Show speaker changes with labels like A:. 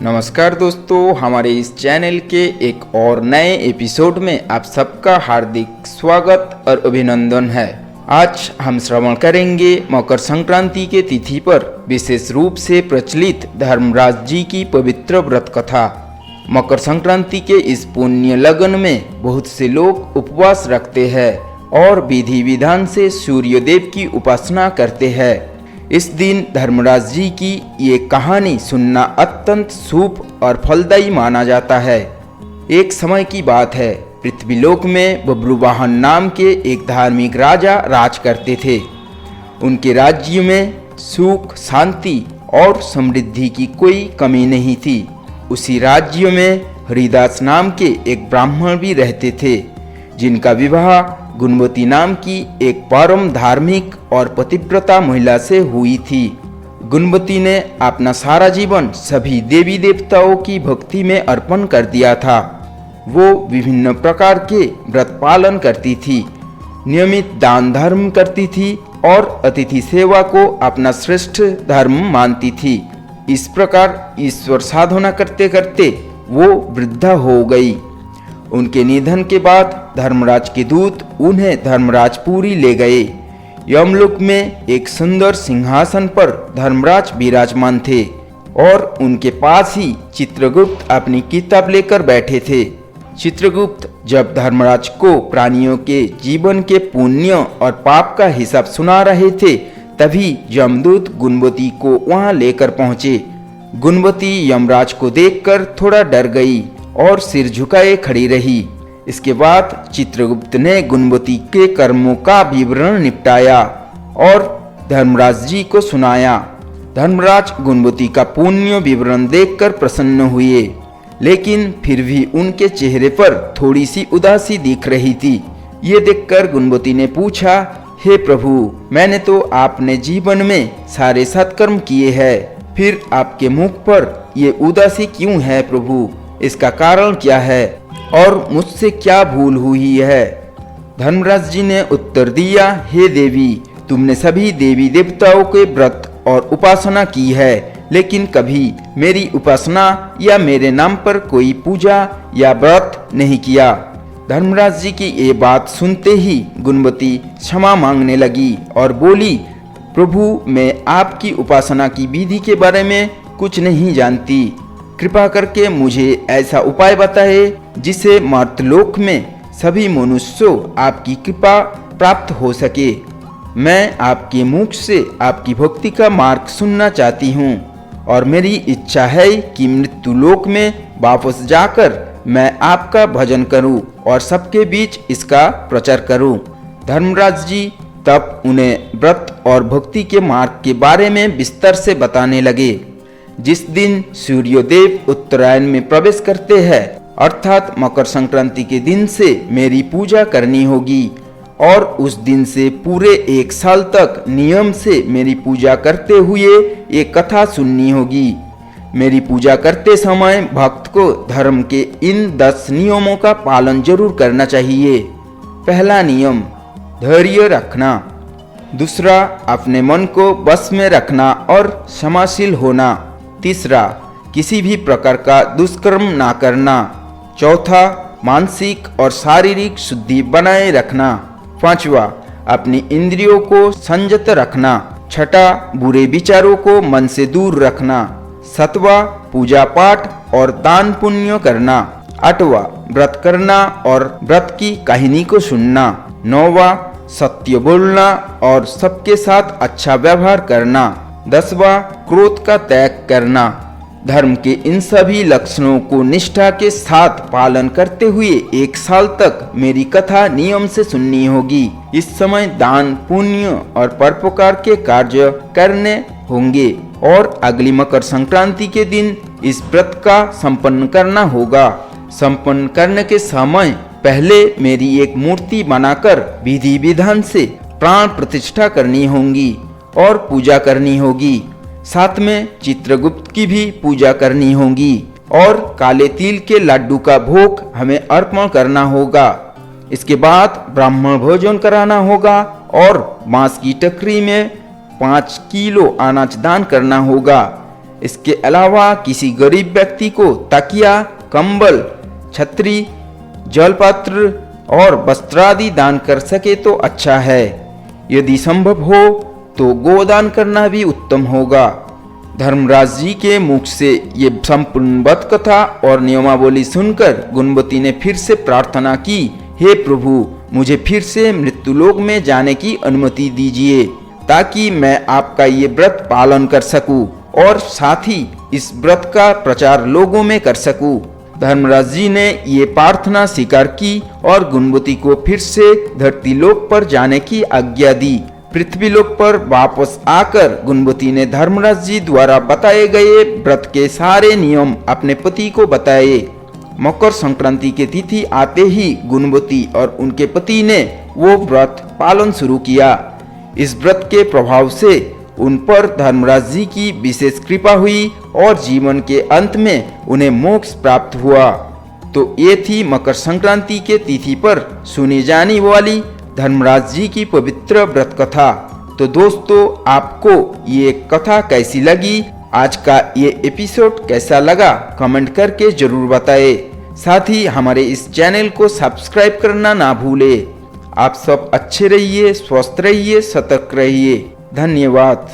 A: नमस्कार दोस्तों, हमारे इस चैनल के एक और नए एपिसोड में आप सबका हार्दिक स्वागत और अभिनंदन है। आज हम श्रवण करेंगे मकर संक्रांति के तिथि पर विशेष रूप से प्रचलित धर्मराज जी की पवित्र व्रत कथा। मकर संक्रांति के इस पुण्य लगन में बहुत से लोग उपवास रखते हैं और विधि विधान से सूर्य देव की उपासना करते हैं। इस दिन धर्मराज जी की ये कहानी सुनना अत्यंत शुभ और फलदायी माना जाता है। एक समय की बात है, पृथ्वीलोक में बब्रुवाहन नाम के एक धार्मिक राजा राज करते थे। उनके राज्य में सुख, शांति और समृद्धि की कोई कमी नहीं थी। उसी राज्य में हरिदास नाम के एक ब्राह्मण भी रहते थे, जिनका विवाह गुणवती नाम की एक परम धार्मिक और पतिव्रता महिला से हुई थी। गुणवती ने अपना सारा जीवन सभी देवी देवताओं की भक्ति में अर्पण कर दिया था। वो विभिन्न प्रकार के व्रत पालन करती थी, नियमित दान धर्म करती थी और अतिथि सेवा को अपना श्रेष्ठ धर्म मानती थी। इस प्रकार ईश्वर साधना करते करते वो वृद्धा हो गई। उनके निधन के बाद धर्मराज के दूत उन्हें धर्मराजपुरी ले गए। यमलोक में एक सुंदर सिंहासन पर धर्मराज विराजमान थे और उनके पास ही चित्रगुप्त अपनी किताब लेकर बैठे थे। चित्रगुप्त जब धर्मराज को प्राणियों के जीवन के पुण्य और पाप का हिसाब सुना रहे थे, तभी यमदूत गुणवती को वहां लेकर पहुंचे। गुणवती यमराज को देखकर थोड़ा डर गई और सिर झुकाए खड़ी रही। इसके बाद चित्रगुप्त ने गुणवती के कर्मों का विवरण निपटाया और धर्मराज जी को सुनाया। धर्मराज गुणवती का पुण्य विवरण देखकर प्रसन्न हुए, लेकिन फिर भी उनके चेहरे पर थोड़ी सी उदासी दिख रही थी। ये देखकर गुणवती ने पूछा, हे प्रभु, मैंने तो आपने जीवन में सारे सत्कर्म किए हैं, फिर आपके मुख पर ये उदासी क्यों है प्रभु? इसका कारण क्या है और मुझसे क्या भूल हुई है? धर्मराज जी ने उत्तर दिया, हे देवी, तुमने सभी देवी देवताओं के व्रत और उपासना की है, लेकिन कभी मेरी उपासना या मेरे नाम पर कोई पूजा या व्रत नहीं किया। धर्मराज जी की ये बात सुनते ही गुणवती क्षमा मांगने लगी और बोली, प्रभु, मैं आपकी उपासना की विधि के बारे में कुछ नहीं जानती। कृपा करके मुझे ऐसा उपाय बताए जिसे मर्त्यलोक में सभी मनुष्यों आपकी कृपा प्राप्त हो सके। मैं आपके मुख से आपकी भक्ति का मार्ग सुनना चाहती हूँ और मेरी इच्छा है कि मृत्युलोक में वापस जाकर मैं आपका भजन करूँ और सबके बीच इसका प्रचार करूँ। धर्मराज जी तब उन्हें व्रत और भक्ति के मार्ग के बारे में विस्तार से बताने लगे। जिस दिन सूर्यदेव उत्तरायण में प्रवेश करते हैं, अर्थात मकर संक्रांति के दिन से मेरी पूजा करनी होगी और उस दिन से पूरे एक साल तक नियम से मेरी पूजा करते हुए ये कथा सुननी होगी। मेरी पूजा करते समय भक्त को धर्म के इन 10 नियमों का पालन जरूर करना चाहिए। पहला नियम, धैर्य रखना। दूसरा, अपने मन को बस में रखना और क्षमाशील होना। तीसरा, किसी भी प्रकार का दुष्कर्म ना करना। चौथा, मानसिक और शारीरिक शुद्धि बनाए रखना। पांचवा, अपनी इंद्रियों को संयत रखना। छठा, बुरे विचारों को मन से दूर रखना। सातवां, पूजा पाठ और दान पुण्य करना। आठवां, व्रत करना और व्रत की कहानी को सुनना। नौवां, सत्य बोलना और सबके साथ अच्छा व्यवहार करना। 10वां, क्रोध का त्याग करना। धर्म के इन सभी लक्षणों को निष्ठा के साथ पालन करते हुए एक साल तक मेरी कथा नियम से सुननी होगी। इस समय दान, पुण्य और परोपकार के कार्य करने होंगे और अगली मकर संक्रांति के दिन इस व्रत का संपन्न करना होगा। संपन्न करने के समय पहले मेरी एक मूर्ति बनाकर विधि विधान से प्राण प्रतिष्ठा करनी होगी और पूजा करनी होगी। साथ में चित्रगुप्त की भी पूजा करनी होगी और काले तिल के लड्डू का भोग हमें अर्पण करना होगा। इसके बाद ब्राह्मण भोजन कराना होगा और बांस की टकरी में 5 किलो अनाज दान करना होगा। इसके अलावा किसी गरीब व्यक्ति को तकिया, कंबल, छतरी, जलपात्र और वस्त्र आदि दान कर सके तो अच्छा है। यदि संभव हो तो गोदान करना भी उत्तम होगा। धर्मराज जी के मुख से ये संपूर्ण व्रत कथा और नियमावली सुनकर गुणवती ने फिर से प्रार्थना की, हे प्रभु, मुझे फिर से मृत्युलोक में जाने की अनुमति दीजिए ताकि मैं आपका ये व्रत पालन कर सकूं और साथ ही इस व्रत का प्रचार लोगों में कर सकूं। धर्मराज जी ने ये प्रार्थना स्वीकार की और गुणवती को फिर से धरती लोक पर जाने की आज्ञा दी। पृथ्वी लोक पर वापस आकर गुणवती ने धर्मराज जी द्वारा बताए गए व्रत के सारे नियम अपने पति को बताए। मकर संक्रांति की तिथि आते ही गुणवती और उनके पति ने वो व्रत पालन शुरू किया। इस व्रत के प्रभाव से उन पर धर्मराज जी की विशेष कृपा हुई और जीवन के अंत में उन्हें मोक्ष प्राप्त हुआ। तो ये थी मकर संक्रांति के तिथि पर सुनी जाने वाली धर्मराज जी की पवित्र व्रत कथा। तो दोस्तों, आपको ये कथा कैसी लगी, आज का ये एपिसोड कैसा लगा, कमेंट करके जरूर बताएं। साथ ही हमारे इस चैनल को सब्सक्राइब करना ना भूलें। आप सब अच्छे रहिए, स्वस्थ रहिए, सतर्क रहिए। धन्यवाद।